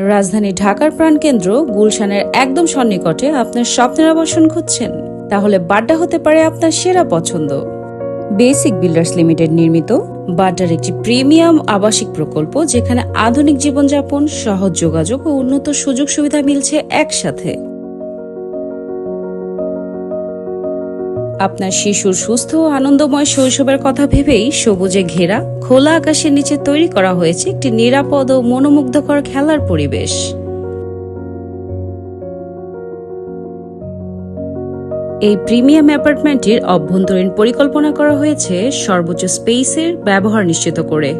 রাজধানী ঢাকার প্রাণকেন্দ্র গুলশানের একদম সন্নিকটে আপনার স্বপ্নের আবাসন খুঁজছেন? তাহলে বাড্ডা হতে পারে আপনার সেরা পছন্দ। বেসিক বিল্ডার্স লিমিটেড নির্মিত বাড্ডার একটি প্রিমিয়াম আবাসিক প্রকল্প, যেখানে আধুনিক জীবনযাপন, সহজ যোগাযোগ ও উন্নত সুযোগ সুবিধা মিলছে একসাথে। আপনার শিশুর সুস্থ ও আনন্দময় শৈশবের কথা ভেবেই সবুজে ঘেরা খোলা আকাশের নিচে তৈরি করা হয়েছে একটি নিরাপদ ও মনোমুগ্ধকর খেলার পরিবেশ। এই প্রিমিয়াম অ্যাপার্টমেন্টটির অভ্যন্তরীণ পরিকল্পনা করা হয়েছে সর্বোচ্চ স্পেসের ব্যবহার নিশ্চিত করে।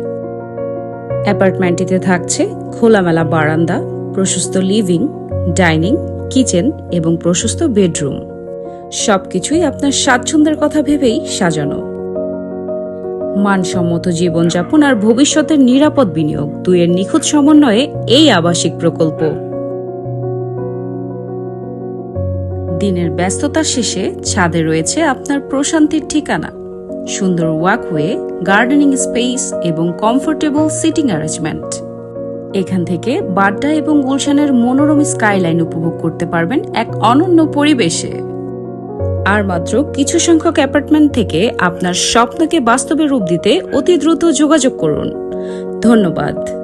অ্যাপার্টমেন্টটিতে থাকছে খোলামেলা বারান্দা, প্রশস্ত লিভিং, ডাইনিং, কিচেন এবং প্রশস্ত বেডরুম। সবকিছুই আপনার স্বাচ্ছন্দ্যের কথা ভেবেই সাজানো। মানসম্মত জীবনযাপন আর ভবিষ্যতের নিরাপদ বিনিয়োগ, দুইয়ের নিখুঁত সমন্বয়ে এই আবাসিক প্রকল্প। দিনের ব্যস্ততার শেষে ছাদে রয়েছে আপনার প্রশান্তির ঠিকানা। সুন্দর ওয়াকওয়ে, গার্ডেনিং স্পেস এবং কমফোর্টেবল সিটিং অ্যারেঞ্জমেন্ট। এখান থেকে বাড্ডা এবং গুলশানের মনোরম স্কাইলাইন উপভোগ করতে পারবেন এক অনন্য পরিবেশে। আর মাত্র কিছু সংখ্যক অ্যাপার্টমেন্ট থেকে আপনার স্বপ্নকে বাস্তবে রূপ দিতে অতি দ্রুত যোগাযোগ করুন। ধন্যবাদ।